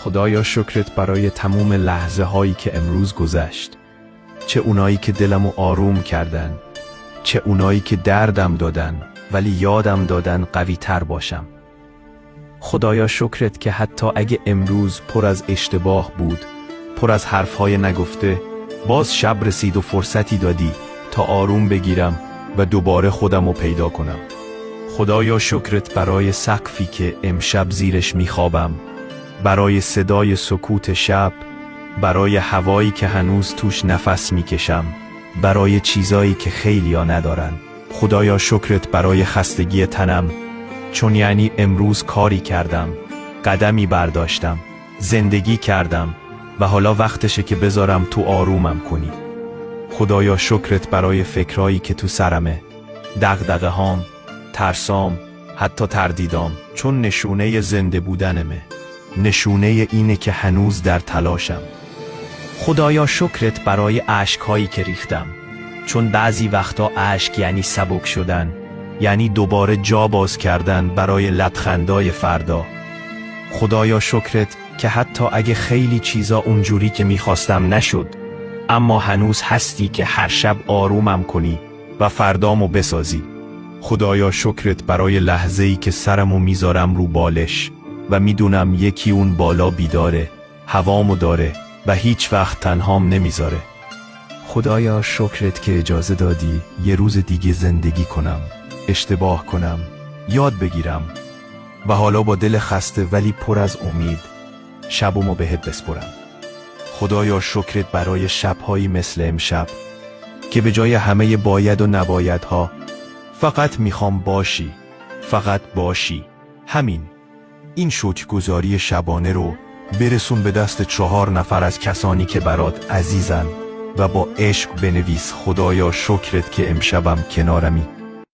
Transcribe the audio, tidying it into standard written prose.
خدایا شکرت برای تمام لحظه هایی که امروز گذشت. چه اونایی که دلمو آروم کردن، چه اونایی که دردم دادن ولی یادم دادن قوی تر باشم. خدایا شکرت که حتی اگه امروز پر از اشتباه بود، پر از حرفهای نگفته، باز شب رسید و فرصتی دادی تا آروم بگیرم و دوباره خودمو پیدا کنم. خدایا شکرت برای سقفی که امشب زیرش میخوابم، برای صدای سکوت شب، برای هوایی که هنوز توش نفس میکشم، برای چیزایی که خیلیا ندارن. خدایا شکرت برای خستگی تنم، چون یعنی امروز کاری کردم، قدمی برداشتم، زندگی کردم و حالا وقتشه که بذارم تو آرومم کنی. خدایا شکرت برای فکرایی که تو سرمه، دغدغه هام، ترسام، حتی تردیدام، چون نشونه زنده بودنمه، نشونه اینه که هنوز در تلاشم. خدایا شکرت برای اشکهایی که ریختم، چون بعضی وقتا اشک یعنی سبک شدن، یعنی دوباره جا باز کردن برای لبخندای فردا. خدایا شکرت که حتی اگه خیلی چیزا اونجوری که میخواستم نشد، اما هنوز هستی که هر شب آرومم کنی و فردامو بسازی. خدایا شکرت برای لحظه‌ای که سرمو میذارم رو بالش و میدونم یکی اون بالا بیداره، هوامو داره و هیچ وقت تنهام نمیذاره. خدایا شکرت که اجازه دادی یه روز دیگه زندگی کنم، اشتباه کنم، یاد بگیرم و حالا با دل خسته ولی پر از امید شبمو بهت بسپرم. خدایا شکرت برای شبهایی مثل امشب که به جای همه باید و نبایدها فقط میخوام باشی، فقط باشی. همین. این شکرگزاری شبانه رو برسون به دست 4 نفر از کسانی که برات عزیزن و با عشق بنویس خدایا شکرت که امشبم کنارمی.